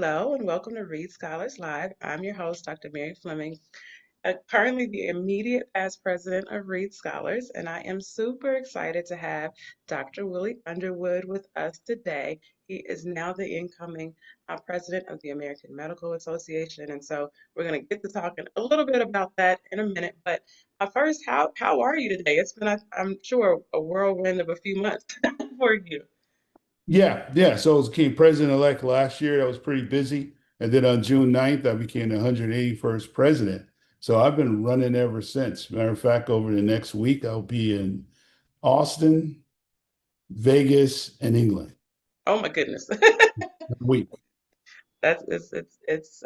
Hello and welcome to Reede Scholars Live. I'm your host, Dr. Mary Fleming, currently the immediate past president of Reede Scholars, and I am super excited to have Dr. Willie Underwood with us today. He is now the incoming president of the American Medical Association, and so we're going to get to talking a little bit about that in a minute. But first, how are you today? It's been, I'm sure, a whirlwind of a few months for you. Yeah. So I was became president-elect last year. That was pretty busy. And then on June 9th, I became the 181st president. So I've been running ever since. Matter of fact, over the next week, I'll be in Austin, Vegas, and England. Oh my goodness. A week. That's it's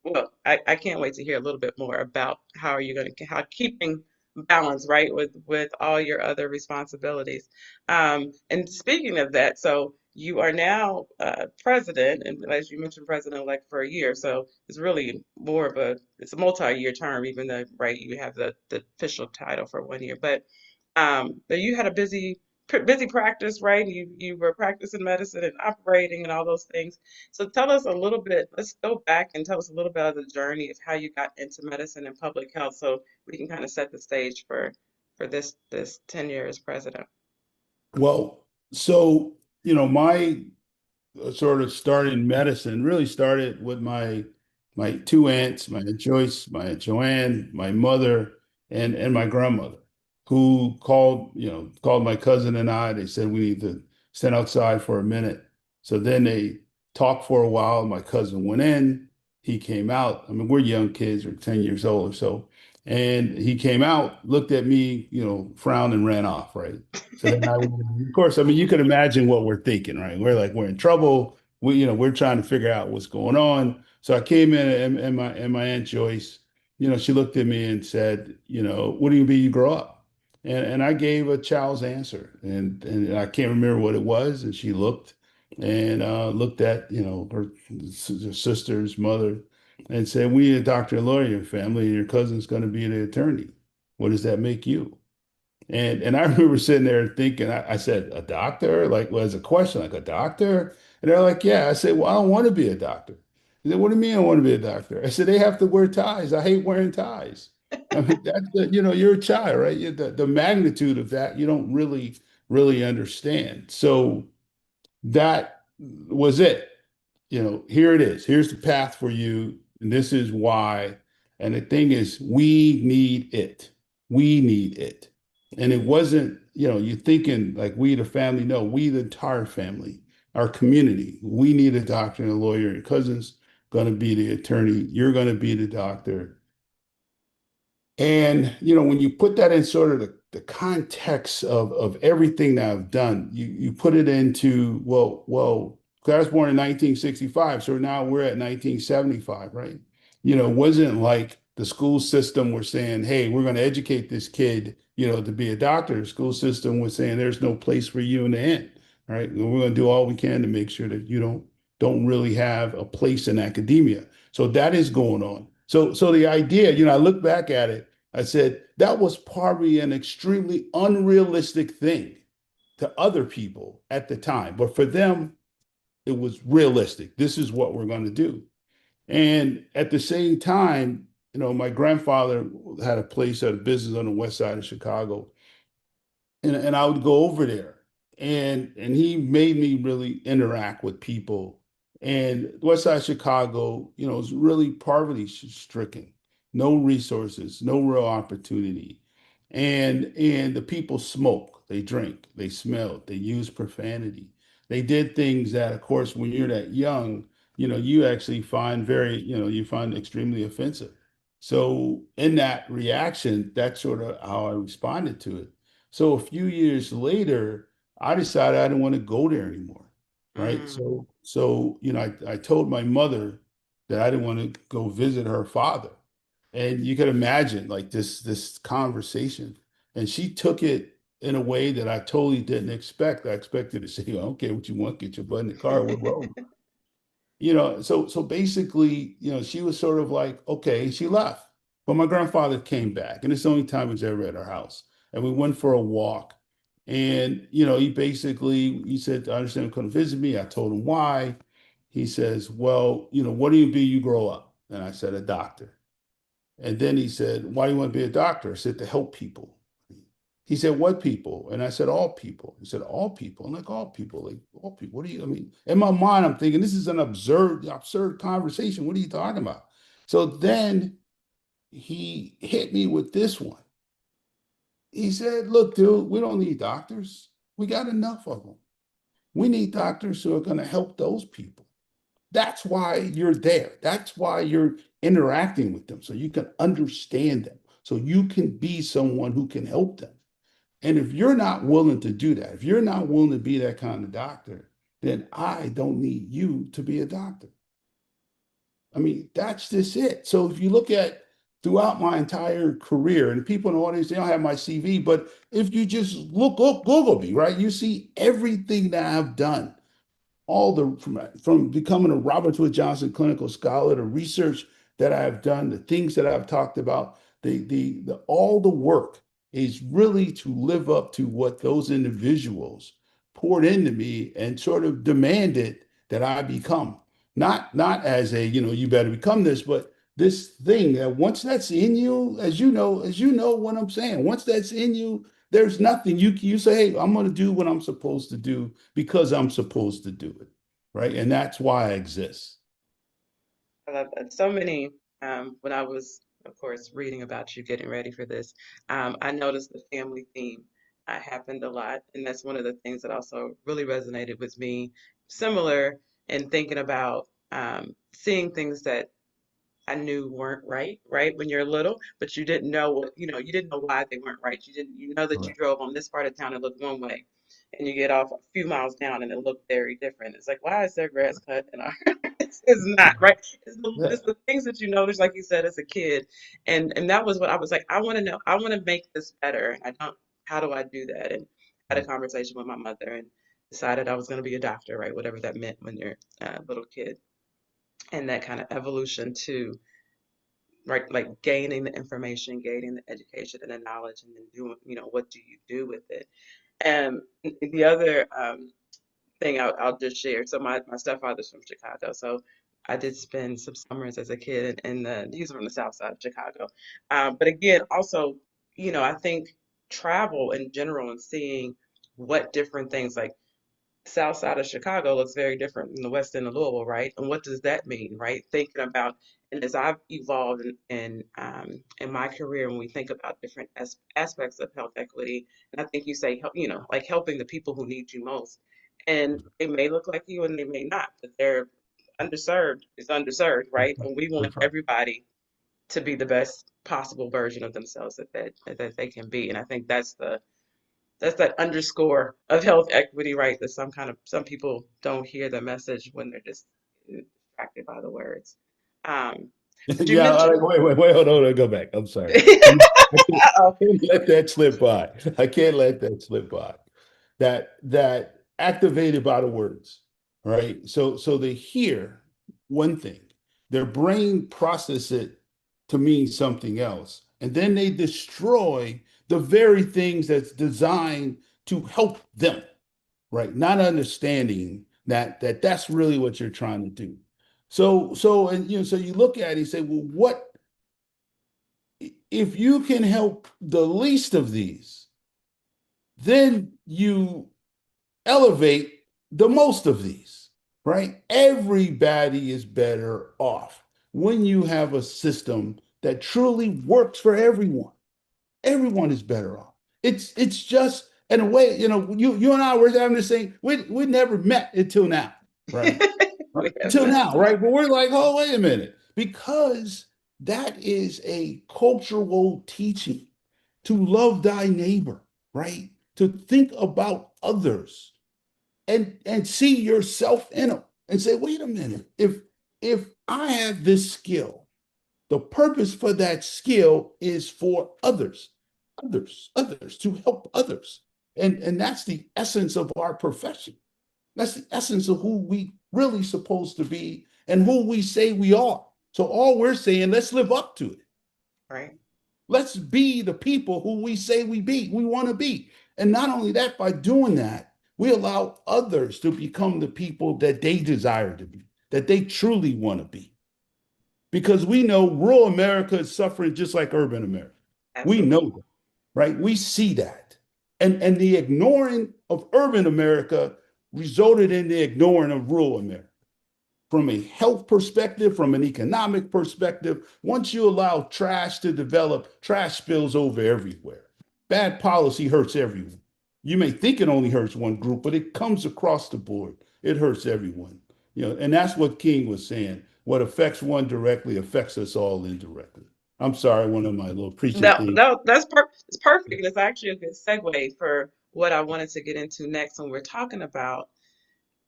well, I can't wait to hear a little bit more about how are you going to how keeping balance right with all your other responsibilities. And speaking of that, so you are now president, and as you mentioned, president-elect for a year. So it's really more of it's a multi-year term, even though right you have the official title for 1 year. But you had a busy practice, right? You were practicing medicine and operating and all those things. So tell us a little bit. Let's go back and tell us a little bit of the journey of how you got into medicine and public health, so we can kind of set the stage for this tenure as president. Well, so, my sort of started in medicine really started with my two aunts, my Aunt Joyce, my Aunt Joanne, my mother, and my grandmother, who called my cousin and I. They said we need to stand outside for a minute. So then they talked for a while. My cousin went in, he came out. I mean, we're young kids, we're 10 years old or so. And he came out, looked at me, frowned and ran off, right? So then of course, I mean, you can imagine what we're thinking, right? We're like, we're in trouble. We're trying to figure out what's going on. So I came in and my Aunt Joyce, she looked at me and said, what do you be you grow up? And I gave a child's answer and I can't remember what it was. And she looked and looked at, her sister's mother and said, we need a doctor and lawyer in your family, and your cousin's going to be the attorney. What does that make you? And I remember sitting there thinking, I said, a doctor? Like, was a question, like a doctor? And they're like, yeah. I said, well, I don't want to be a doctor. They said, what do you mean I don't want to be a doctor? I said, they have to wear ties. I hate wearing ties. I mean, you're a child, right? The magnitude of that, you don't really understand. So that was it. Here it is. Here's the path for you. And this is why. And the thing is, we need it. We need it. And it wasn't, you're thinking like we, the family. No, we, the entire family, our community. We need a doctor and a lawyer. Your cousin's going to be the attorney. You're going to be the doctor. And, when you put that in sort of the context of everything that I've done, you put it into, well, I was born in 1965, so now we're at 1975, right? It wasn't like the school system were saying, hey, we're going to educate this kid, to be a doctor. The school system was saying there's no place for you in the end, right? And we're going to do all we can to make sure that you don't really have a place in academia. So that is going on. So the idea, I look back at it, I said that was probably an extremely unrealistic thing to other people at the time, but for them, it was realistic. This is what we're going to do. And at the same time, my grandfather had a place at a business on the west side of Chicago, and I would go over there, and he made me really interact with people. And west side of Chicago, is really poverty stricken, no resources, no real opportunity, and the people smoke, they drink, they smell, they use profanity. They did things that, of course, when you're that young, you actually find you find extremely offensive. So in that reaction, that's sort of how I responded to it. So a few years later, I decided I didn't want to go there anymore. Right. Mm. So I told my mother that I didn't want to go visit her father. And you can imagine like this conversation. And she took it in a way that I totally didn't expect. I expected to say, I don't care what you want, get your butt in the car, we're rolling. So basically, she was sort of like, okay, she left. But my grandfather came back, and it's the only time he was ever at our house. And we went for a walk. And he said, I understand he couldn't visit me. I told him why. He says, well, what do you be you grow up? And I said, a doctor. And then he said, why do you want to be a doctor? I said, to help people. He said, what people? And I said, all people. He said, all people. I'm like, all people, like all people. What do you, I mean, in my mind, I'm thinking, this is an absurd conversation. What are you talking about? So then he hit me with this one. He said, look, dude, we don't need doctors. We got enough of them. We need doctors who are going to help those people. That's why you're there. That's why you're interacting with them, so you can understand them, so you can be someone who can help them. And if you're not willing to do that, if you're not willing to be that kind of doctor, then I don't need you to be a doctor. I mean, that's just it. So if you look at throughout my entire career, and the people in the audience, they don't have my CV, but if you just look up, Google me, right? You see everything that I've done, all the from becoming a Robert Wood Johnson clinical scholar, the research that I've done, the things that I've talked about, the all the work is really to live up to what those individuals poured into me and sort of demanded that I become. Not as a, you better become this, but this thing that once that's in you, as you know what I'm saying, once that's in you, there's nothing you say, hey, I'm going to do what I'm supposed to do because I'm supposed to do it, right? And that's why I exist. I love that. So many, when I was, of course, reading about you, getting ready for this, I noticed the family theme happened a lot. And that's one of the things that also really resonated with me. Similar in thinking about seeing things that I knew weren't right, right, when you're little, but you didn't know what, you didn't know why they weren't right. You know that you Correct. drove on this part of town and looked one way, and you get off a few miles down and it looked very different. It's like, why is there grass cut in our, it's not, right? Yeah. It's the things that you notice, like you said, as a kid. And that was what I was like, I want to know, I want to make this better. I don't, how do I do that? And I had a conversation with my mother and decided I was going to be a doctor, right? Whatever that meant when you're a little kid. And that kind of evolution to right, like gaining the information, gaining the education and the knowledge, and then doing, what do you do with it? And the other thing I'll just share. So my stepfather's from Chicago, so I did spend some summers as a kid in the he's from the south side of Chicago. But again, also, I think travel in general and seeing what different things like south side of Chicago looks very different than the west end of Louisville, right? And what does that mean, right? Thinking about, and as I've evolved in my career, when we think about different aspects of health equity, and I think you say, like helping the people who need you most, and they may look like you and they may not, but they're underserved is underserved, right? And we want That's right. everybody to be the best possible version of themselves that they can be, and I think that's that underscore of health equity, right? That some people don't hear the message when they're just distracted by the words. But you Yeah, all mentioned, right, wait, hold on, go back. I'm sorry. oh, Can't let that slip by. I can't let that slip by. That activated by the words, right? So they hear one thing, their brain process it to mean something else, and then they destroy the very things that's designed to help them, right? Not understanding that's really what you're trying to do. So you look at it and say, well, what if you can help the least of these, then you elevate the most of these, right? Everybody is better off when you have a system that truly works for everyone. Everyone is better off. It's just in a way, you and I were having this thing. We never met until now, right? we have Until not. now, right? But we're like, oh, wait a minute, because that is a cultural teaching to love thy neighbor, right? To think about others and see yourself in them and say, wait a minute, if I have this skill, the purpose for that skill is for others, to help others. And that's the essence of our profession. That's the essence of who we really supposed to be and who we say we are. So all we're saying, let's live up to it. Right, Let's be the people who we say we want to be. And not only that, by doing that, we allow others to become the people that they desire to be. that they truly want to be. Because we know rural America is suffering just like urban America. We know Absolutely. that, right? We see that. And the ignoring of urban America resulted in the ignoring of rural America. From a health perspective, from an economic perspective, once you allow trash to develop, trash spills over everywhere. Bad policy hurts everyone. You may think it only hurts one group, but it comes across the board. It hurts everyone. And that's what King was saying. What affects one directly affects us all indirectly. I'm sorry, one of my little preaching No, things. no, it's perfect. It's actually a good segue for what I wanted to get into next when we're talking about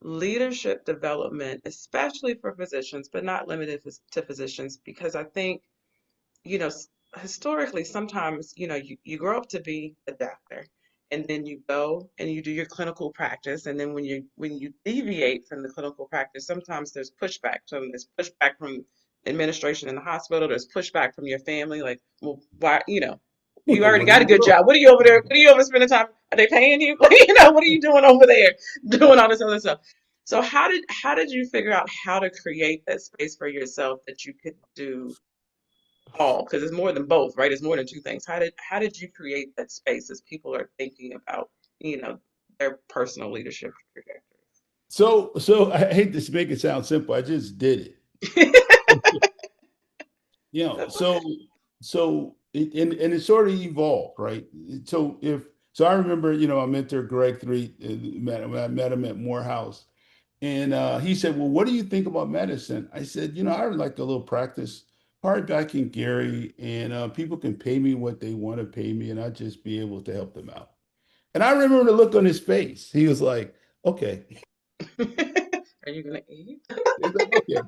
leadership development, especially for physicians, but not limited to physicians, because I think, you know, historically, sometimes, you grow up to be a doctor and then you go and you do your clinical practice. And then when you deviate from the clinical practice, sometimes there's pushback. So there's pushback from administration in the hospital. There's pushback from your family. Like, well, why, you already What are got a you good doing? job. What are you over there? What are you over spending time? Are they paying you? What are you doing over there? Doing all this other stuff. So how did you figure out how to create that space for yourself that you could do all, because it's more than both, right? It's more than two things. How did you create that space as people are thinking about, you know, their personal leadership So I hate to make it sound simple. I just did trajectories? it. That's So okay. and it sort of evolved, right? So I remember, I mentored Greg III, I met him at Morehouse, and he said, "Well, what do you think about medicine?" I said, "I would like a little practice hard back in Gary, and people can pay me what they want to pay me, and I'll just be able to help them out." And I remember the look on his face. He was like, "Okay." Are you gonna eat? He's like, "Okay."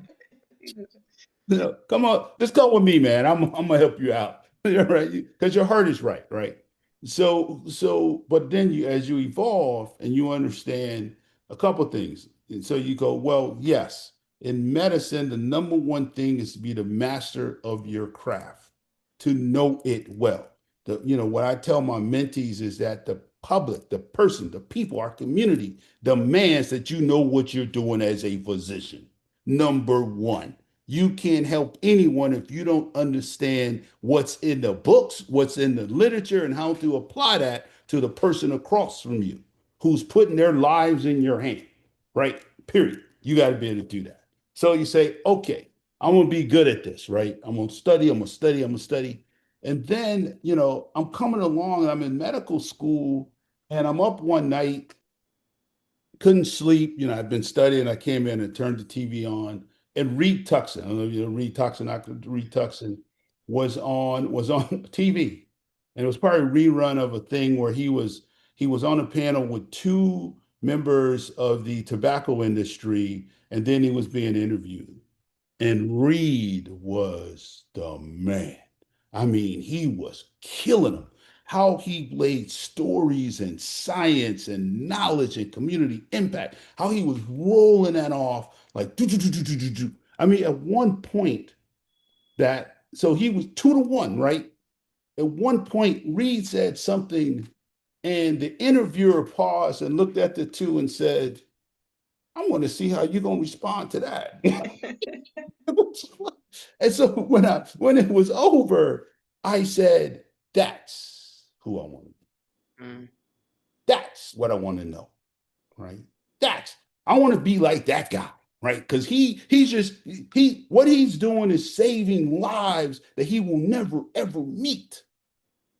Come on, just come with me, man. I'm gonna help you out, right? Because your heart is right, right? But then as you evolve and you understand a couple things, and so you go, well, yes, in medicine, the number one thing is to be the master of your craft, to know it well. What I tell my mentees is that the public, the person, the people, our community demands that you know what you're doing as a physician. Number one. You can't help anyone if you don't understand what's in the books, what's in the literature, and how to apply that to the person across from you who's putting their lives in your hand, right? Period. You got to be able to do that. So you say, okay, I'm going to be good at this, right? I'm going to study, I'm going to study, I'm going to study. And then, I'm coming along and I'm in medical school and I'm up one night, couldn't sleep. I'd been studying. I came in and turned the TV on, and Reed Tuxen, I don't know if you know Reed Tuxen, Reed Tuxen was on TV, and it was probably a rerun of a thing where he was on a panel with two members of the tobacco industry, and then he was being interviewed. And Reed was the man. I mean, he was killing them. How he laid stories and science and knowledge and community impact, how he was rolling that off like do, do, do, do, do, do, do. I mean, at one point so he was 2-1, right? At one point, Reed said something, and the interviewer paused and looked at the two and said, I want to see how you're gonna respond to that. And so when it was over, I said, "That's who I want to be. Mm. That's what I want to know, right? That's I want to be like that guy, right? Because he's just what he's doing is saving lives that he will never ever meet.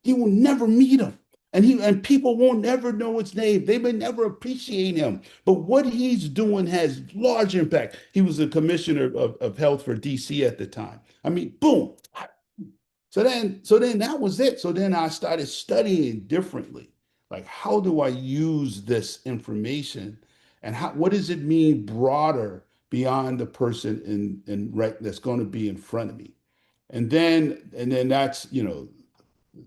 He will never meet him. And people won't ever know his name. They may never appreciate him. But what he's doing has large impact. He was the commissioner of health for DC at the time. I mean, boom. So then that was it. So then I started studying differently. Like, how do I use this information, and what does it mean broader beyond the person in right that's going to be in front of me? And then that's,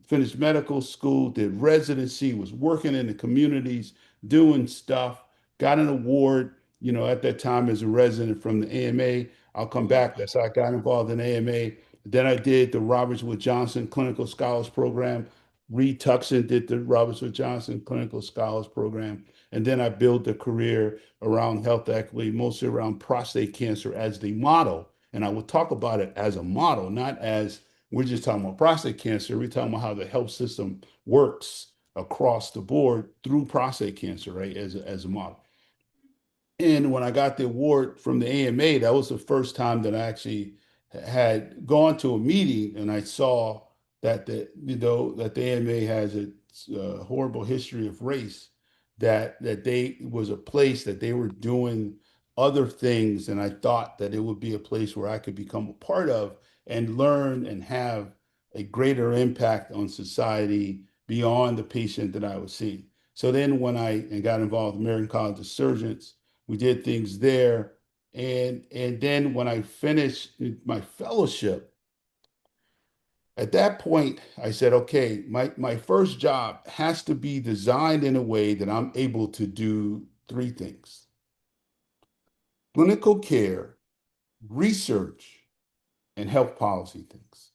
finished medical school, did residency, was working in the communities, doing stuff, got an award, at that time as a resident from the AMA. I'll come Mm. back. That's how I got involved in AMA. Then I did the Roberts Wood Johnson Clinical Scholars Program. Reed Tuckson did the Robert Wood Johnson Clinical Scholars Program. And then I built a career around health equity, mostly around prostate cancer as the model. And I would talk about it as a model, not as we're just talking about prostate cancer. We're talking about how the health system works across the board through prostate cancer, right? As a model. And when I got the award from the AMA, that was the first time that I actually had gone to a meeting and I saw that the AMA has a horrible history of race, that they was a place that they were doing other things, and I thought that it would be a place where I could become a part of and learn and have a greater impact on society beyond the patient that I was seeing. So then when I got involved with American College of Surgeons, we did things there. And then when I finished my fellowship, at that point, I said, okay, my first job has to be designed in a way that I'm able to do three things: clinical care, research, and health policy things.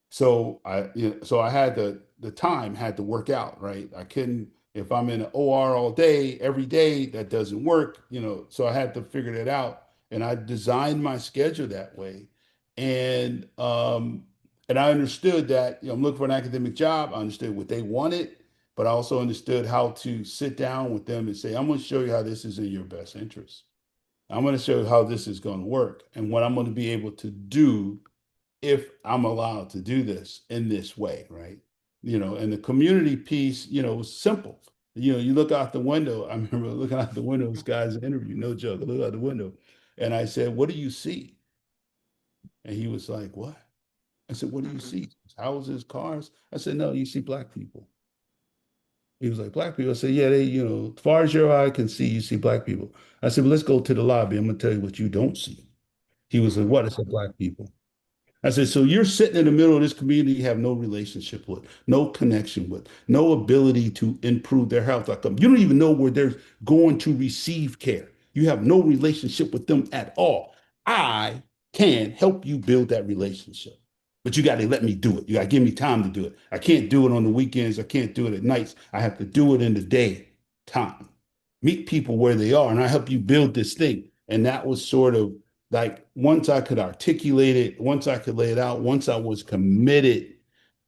So I had the time had to work out, right? I couldn't if I'm in an OR all day, every day, that doesn't work. So I had to figure that out. And I designed my schedule that way. And I understood that, I'm looking for an academic job. I understood what they wanted, but I also understood how to sit down with them and say, I'm going to show you how this is in your best interest. I'm going to show you how this is going to work and what I'm going to be able to do if I'm allowed to do this in this way, right? And the community piece, was simple. You look out the window. I remember looking out the window, this guy's interview, no joke. I look out the window and I said, "What do you see?" And he was like, "What?" I said, "What do you Mhm. see? Houses, cars?" I said, "No, you see black people." He was like, "Black people?" I said, "Yeah, as far as your eye can see, you see black people." I said, "Well, let's go to the lobby. I'm gonna tell you what you don't see." He was like, "What?" I said, "Black people." I said, so you're sitting in the middle of this community you have no relationship with, no connection with, no ability to improve their health outcome. You don't even know where they're going to receive care. You have no relationship with them at all. I can help you build that relationship, but you got to let me do it. You got to give me time to do it. I can't do it on the weekends. I can't do it at nights. I have to do it in the day time. Meet people where they are, and I help you build this thing. And that was sort of like once I could articulate it, once I could lay it out, once I was committed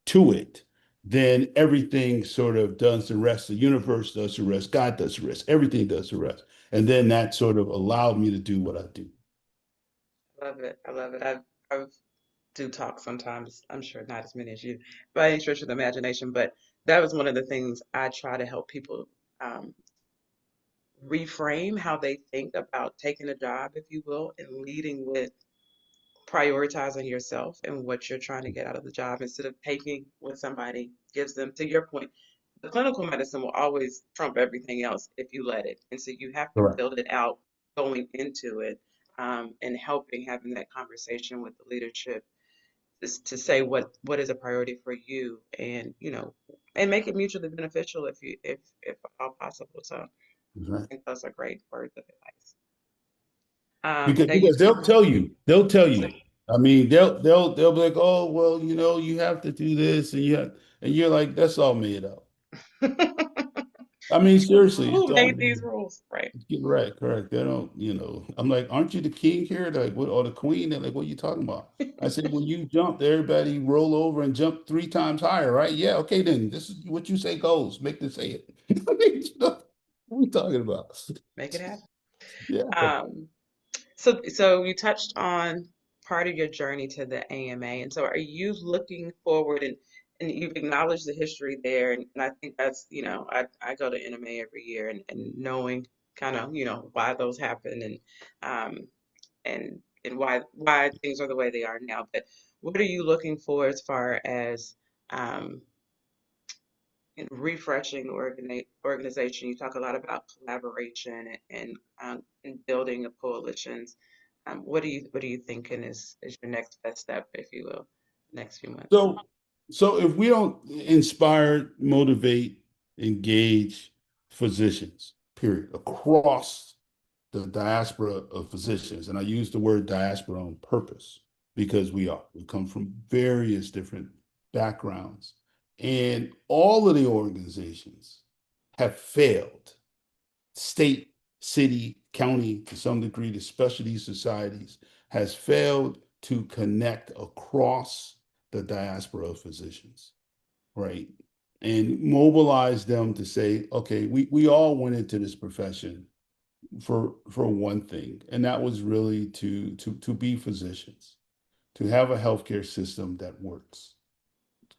to it, then everything sort of does the rest. The universe does the rest. God does the rest. Everything does the rest. And then that sort of allowed me to do what I do. Love it. I love it. I do talk sometimes. I'm sure not as many as you by any stretch of the imagination, but that was one of the things I try to help people um, reframe how they think about taking a job, if you will, and leading with prioritizing yourself and what you're trying to get out of the job instead of taking what somebody gives them. To your point, the clinical medicine will always trump everything else if you let it. And so you have to Correct. build it out going into it, and helping having that conversation with the leadership is to say what is a priority for you, and and make it mutually beneficial if at all possible. So I Right. think those are great words of advice. Because Now you because they'll talked. tell you, they'll tell you. I mean, they'll be like, oh, well, you have to do this, and you're like, that's all made up. I mean, seriously, it's Who all made made these up. rules? Right. Right, correct. They don't. I'm like, aren't you the king here? They're like, what, or the queen? They're like, what are you talking about? I said, when you jump, everybody roll over and jump three times higher, right? Yeah, okay, then this is what you say goes. Make them say it. I mean, what are we talking about? Make it happen. Yeah. Um, so you touched on part of your journey to the AMA, and so are you looking forward, and you've acknowledged the history there, and I think that's, I go to NMA every year, and knowing kind of, why those happen, um and why things are the way they are now. But what are you looking for as far as um in refreshing the organization? You talk a lot about collaboration and building of coalitions. What are you thinking is your next best step, if you will, next few months? So, so if we don't inspire, motivate, engage physicians, period, across the diaspora of physicians, and I use the word diaspora on purpose because we come from various different backgrounds. And all of the organizations have failed. State, city, county, to some degree, the specialty societies has failed to connect across the diaspora of physicians, right? And mobilize them to say, okay, we all went into this profession for one thing, and that was really to be physicians, to have a healthcare system that works.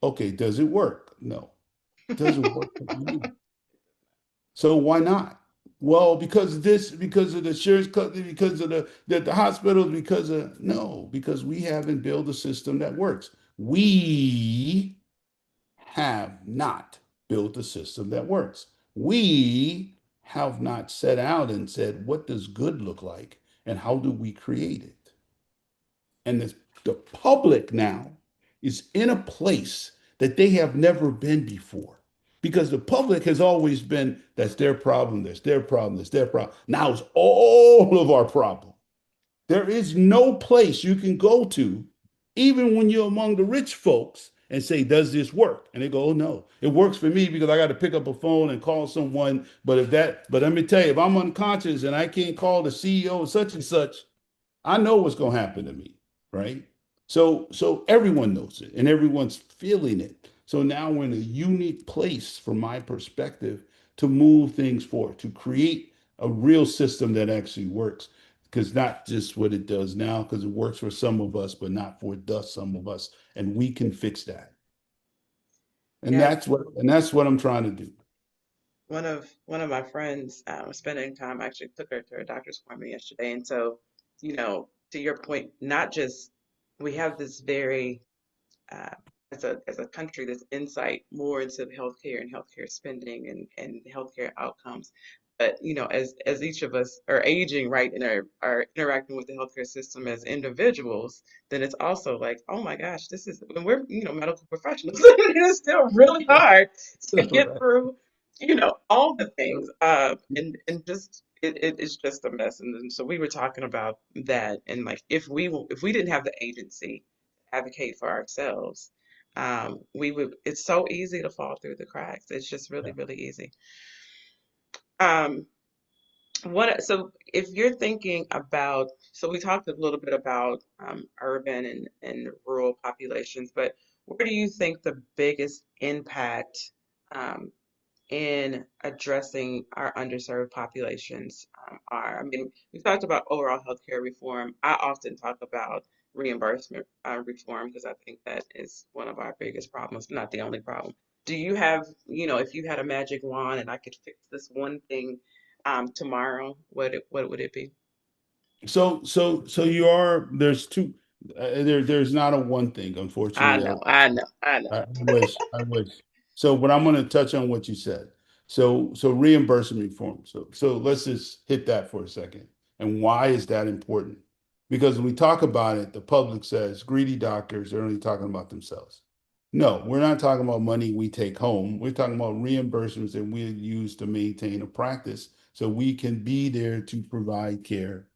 Okay, does it work? No. Does it work for you? So why not? Well, because this, because of the insurance company, because of the hospitals, because of no, because we haven't built a system that works. We have not built a system that works. We have not set out and said, what does good look like and how do we create it? And the public now is in a place that they have never been before. Because the public has always been, that's their problem, that's their problem, that's their problem. Now it's all of our problem. There is no place you can go to, even when you're among the rich folks, and say, does this work? And they go, oh no, it works for me because I got to pick up a phone and call someone. But let me tell you, if I'm unconscious and I can't call the CEO of such and such, I know what's going to happen to me, right? So everyone knows it and everyone's feeling it. So now we're in a unique place from my perspective to move things forward, to create a real system that actually works. Because not just what it does now, because it works for some of us, but not for some of us. And we can fix that. And Yes, that's what I'm trying to do. one of my friends was spending time. I actually took her to her doctor's appointment yesterday, and so, to your point, not just we have this very uh, as a country this insight more into healthcare and healthcare spending and healthcare outcomes. But as each of us are aging, right, and are interacting with the healthcare system as individuals, then it's also like, oh my gosh, this is when we're medical professionals. It's still really hard to get through, all the things, and just it is just a mess. And then, so we were talking about that, and like if we didn't have the agency advocate for ourselves, we would, it's so easy to fall through the cracks. It's just really, Yeah. really easy. Um, so if you're thinking about, so we talked a little bit about urban and rural populations, but where do you think the biggest impact um, in addressing our underserved populations are? I mean, we talked about overall healthcare reform. I often talk about reimbursement reform because I think that is one of our biggest problems, not the only problem. Do you have, if you had a magic wand and I could fix this one thing tomorrow, what would it be? So you are, there's two, there's not a one thing, I unfortunately. know, I know, I know. I wish. So, but I'm going to touch on what you said. So reimbursement reform. So let's just hit that for a second. And why is that important? Because when we talk about it, the public says greedy doctors are only talking about themselves. No, we're not talking about money we take home. We're talking about reimbursements that we use to maintain a practice so we can be there to provide care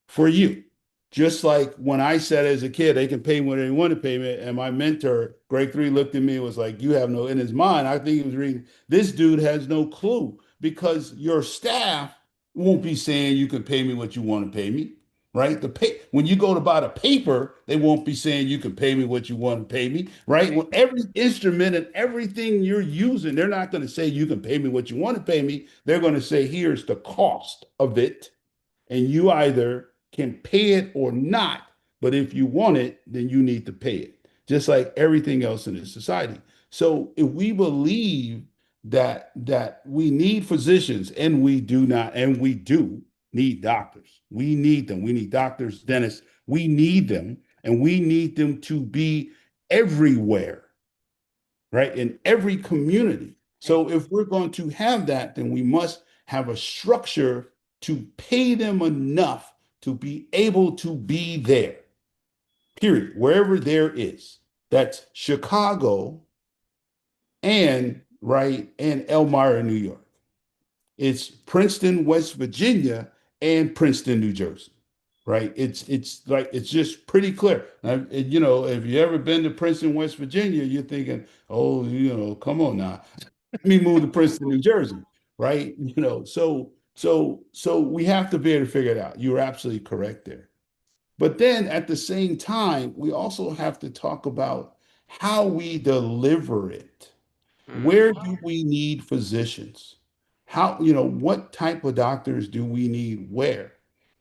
for you. Just like when I said as a kid, they can pay me what they want to pay me. And my mentor, Greg 3, looked at me and was like, you have no, in his mind, I think he was reading, this dude has no clue because your staff won't be saying you can pay me what you want to pay me, right? When you go to buy the paper, they won't be saying you can pay me what you want to pay me, right? When every instrument and everything you're using, they're not going to say you can pay me what you want to pay me. They're going to say, here's the cost of it and you either can pay it or not. But if you want it, then you need to pay it, just like everything else in this society. So if we believe that we need physicians, and we do not, and we do need doctors. We need them. We need doctors, dentists. We need them, and we need them to be everywhere, right? In every community. So if we're going to have that, then we must have a structure to pay them enough to be able to be there, period, wherever there is. That's Chicago and right and Elmira, New York. It's Princeton, West Virginia, and Princeton, New Jersey. right? It's like it's just pretty clear. If you ever been to Princeton, West Virginia, you're thinking, oh, come on now, let me move to Princeton, New Jersey, right? So we have to be able to figure it out. You're absolutely correct there. But then at the same time, we also have to talk about how we deliver it. Where Mhm. do we need physicians? What type of doctors do we need where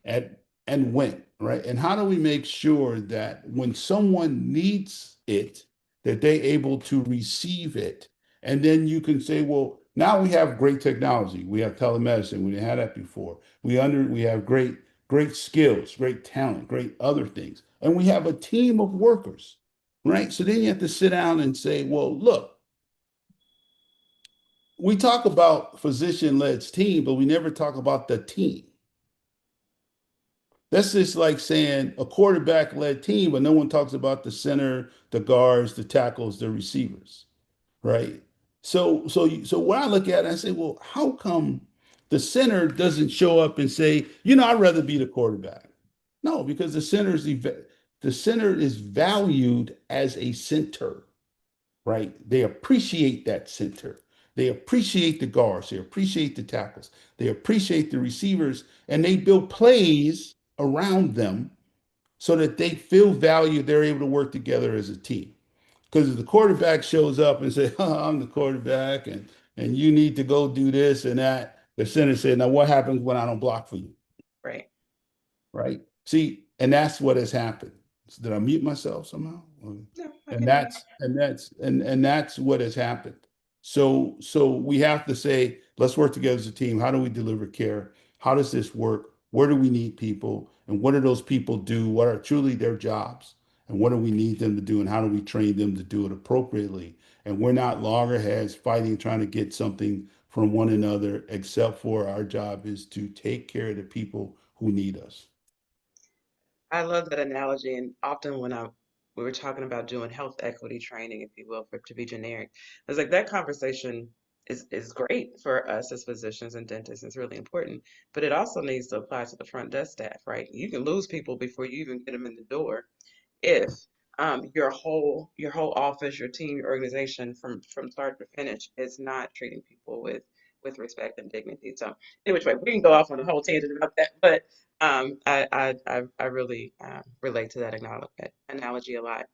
at and when, right? And how do we make sure that when someone needs it, that they're able to receive it? And then you can say, well, now we have great technology. We have telemedicine. We didn't have that before. We have great skills, great talent, great other things. And we have a team of workers, right? So then you have to sit down and say, well, look, we talk about physician-led team, but we never talk about the team. That's just like saying a quarterback-led team, but no one talks about the center, the guards, the tackles, the receivers, right? So when I look at it, I say, well, how come the center doesn't show up and say, I'd rather be the quarterback? No, because the center is valued as a center, right? They appreciate that center. They appreciate the guards. They appreciate the tackles. They appreciate the receivers, and they build plays around them so that they feel valued. They're able to work together as a team. Because if the quarterback shows up and says, oh, I'm the quarterback, and you need to go do this and that, the center said, now what happens when I don't block for you? Right. Right? See, and that's what has happened. So did I mute myself somehow? No, I And can hear that's what has happened. So we have to say, let's work together as a team. How do we deliver care? How does this work? Where do we need people? And what do those people do? What are truly their jobs? And what do we need them to do? And how do we train them to do it appropriately? And we're not loggerheads fighting, trying to get something from one another, except for our job is to take care of the people who need us. I love that analogy, and often when we were talking about doing health equity training, if you will, for it to be generic, I was like that conversation is great for us as physicians and dentists. It's really important, but it also needs to apply to the front desk staff, right? You can lose people before you even get them in the door if your whole office, your team, your organization from start to finish is not treating people with respect and dignity. So anyway, we can go off on a whole tangent about that, but I really relate to that analogy a lot.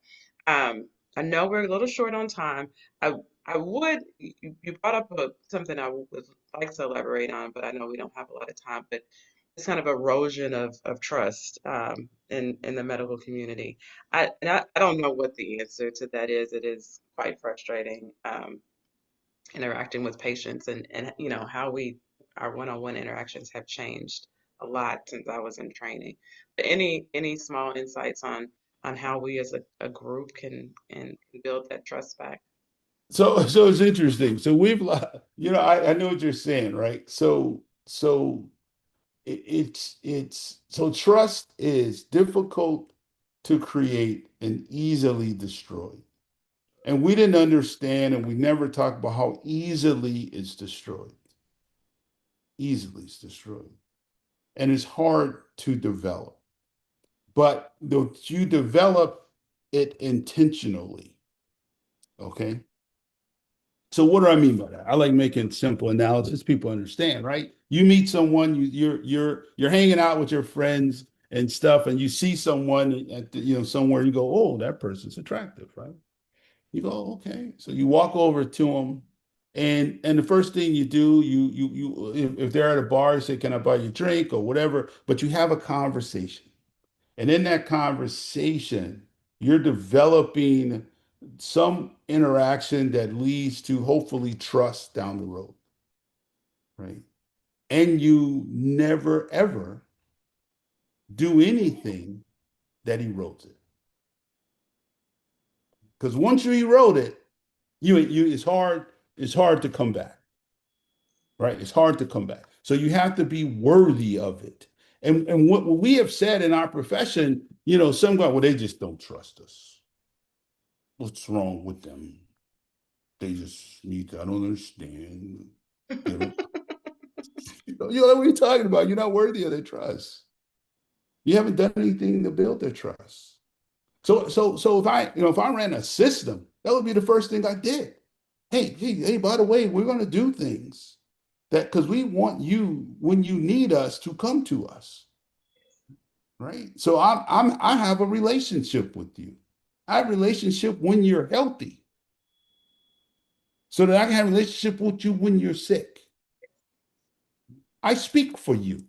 I know we're a little short on time. I I would you brought up something I would like to elaborate on, but I know we don't have a lot of time. But this kind of erosion of trust in the medical community. I don't know what the answer to that is. It is quite frustrating interacting with patients and how we our one-on-one interactions have changed a lot since I was in training. But any small insights on how we as a group can build that trust back? So it's interesting. So I know what you're saying, right? So so trust is difficult to create and easily destroyed. And we didn't understand, and we never talked about how easily it's destroyed. Easily it's destroyed. And it's hard to develop. But you develop it intentionally. Okay. So what do I mean by that? I like making simple analysis people understand, right? You meet someone, you're hanging out with your friends and stuff, and you see someone somewhere, you go, oh, that person's attractive, right? You go, "Oh, okay." So you walk over to them, and the first thing you do, if they're at a bar, you say, "Can I buy you a drink?" or whatever, but you have a conversation. And in that conversation, you're developing some interaction that leads to hopefully trust down the road, right? And you never ever do anything that erodes it. Because once you erode it, it's hard to come back, right? It's hard to come back. So you have to be worthy of it. And what we have said in our profession, some guy, well, they just don't trust us. What's wrong with them? They just need to, I don't understand. They don't, what are you talking about? You're not worthy of their trust. You haven't done anything to build their trust. So if I ran a system, that would be the first thing I did. Hey, by the way, we're going to do things that because we want you when you need us to come to us, right? So I have a relationship with you. I have a relationship when you're healthy, so that I can have a relationship with you when you're sick. I speak for you.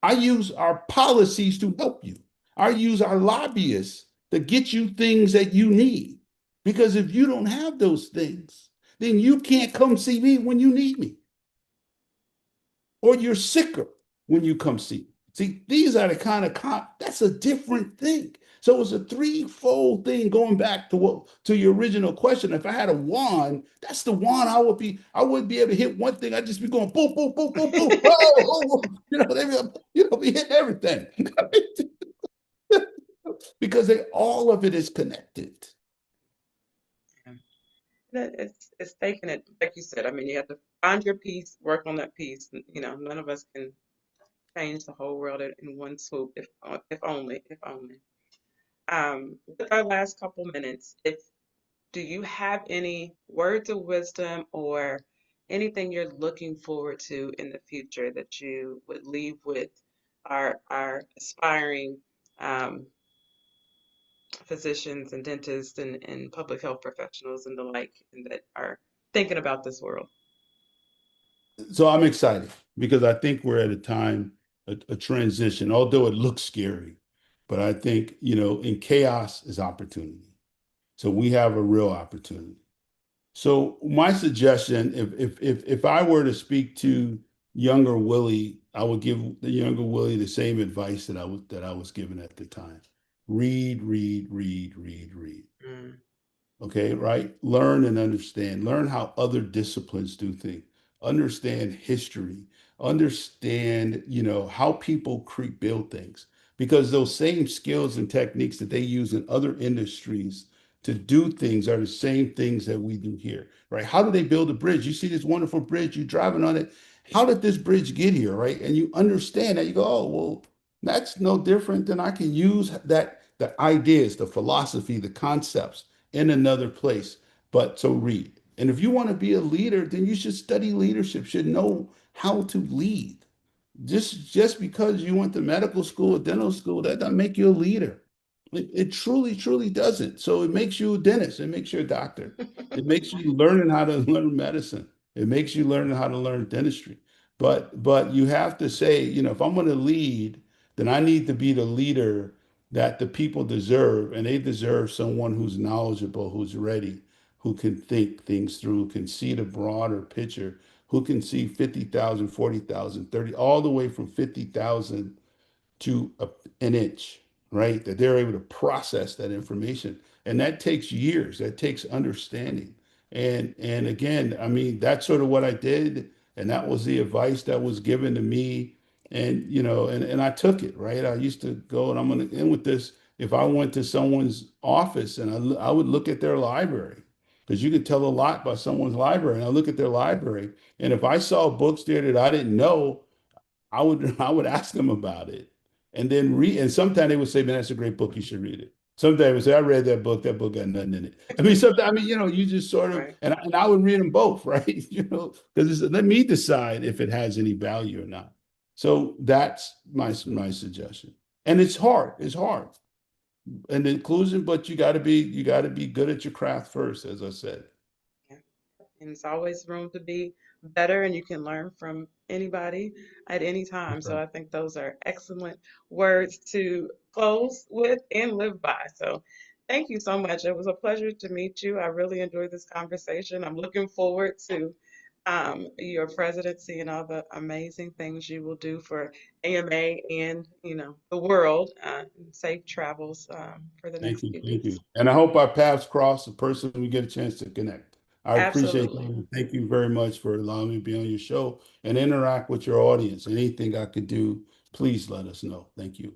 I use our policies to help you. I use our lobbyists to get you things that you need. Because if you don't have those things, then you can't come see me when you need me, or you're sicker when you come see me. See, these are the kind of that's a different thing. So it's a threefold thing going back to what to your original question. If I had a wand, that's the wand I wouldn't be able to hit one thing. I'd just be going boom, boom, boom, boom, boom. Oh, be hitting everything. Because all of it is connected. Yeah. It's taking it, like you said. I mean, you have to find your piece, work on that piece. You know, none of us can change the whole world in one swoop, if only, if only. With our last couple minutes, if do you have any words of wisdom or anything you're looking forward to in the future that you would leave with our aspiring um, physicians and dentists and public health professionals and the like and that are thinking about this world? So I'm excited because I think we're at a time, a transition, although it looks scary. But I think, in chaos is opportunity. So we have a real opportunity. So my suggestion, if I were to speak to younger Willie, I would give the younger Willie the same advice that I was given at the time. Read, read, read, read, read. Mm, Okay, right? Learn and understand. Learn how other disciplines do things. Understand history. Understand, how people build things. Because those same skills and techniques that they use in other industries to do things are the same things that we do here, right? How do they build a bridge? You see this wonderful bridge, you're driving on it. How did this bridge get here, right? And you understand that you go, oh, well, that's no different than I can use the ideas, the philosophy, the concepts in another place. But so read. And if you want to be a leader, then you should study leadership, should know how to lead. Just because you went to medical school or dental school, that doesn't make you a leader. It truly, truly doesn't. So it makes you a dentist. It makes you a doctor. It makes you learning how to learn medicine. It makes you learning how to learn dentistry. But you have to say, if I'm going to lead, then I need to be the leader that the people deserve, and they deserve someone who's knowledgeable, who's ready, who can think things through, can see the broader picture, who can see 50,000, 40,000, 30, all the way from 50,000 to an inch, right? That they're able to process that information. And that takes years, that takes understanding. And again, I mean, that's sort of what I did. And that was the advice that was given to me. And, and I took it, right? I used to go, and I'm going to end with this. If I went to someone's office and I would look at their library, because you could tell a lot by someone's library. And I look at their library. And if I saw books there that I didn't know, I would ask them about it and then read. And sometimes they would say, "Man, that's a great book. You should read it." Sometimes they would say, "I read that book. That book got nothing in it." I mean, sometimes you just sort of right. and I would read them both, right? Because let me decide if it has any value or not. So that's my suggestion. And it's hard. It's hard. And inclusion, but you got to be good at your craft first, as I said. Yeah. And it's always room to be better, and you can learn from anybody at any time. That's So right. I think those are excellent words to close with and live by. So thank you so much. It was a pleasure to meet you. I really enjoyed this conversation. I'm looking forward to your presidency and all the amazing things you will do for AMA and the world. Safe travels for the Thank next you. few Thank weeks. you. And I hope our paths cross the person we get a chance to connect. I appreciate Absolutely. you. Thank you very much for allowing me to be on your show and interact with your audience. Anything I could do, please let us know. Thank you.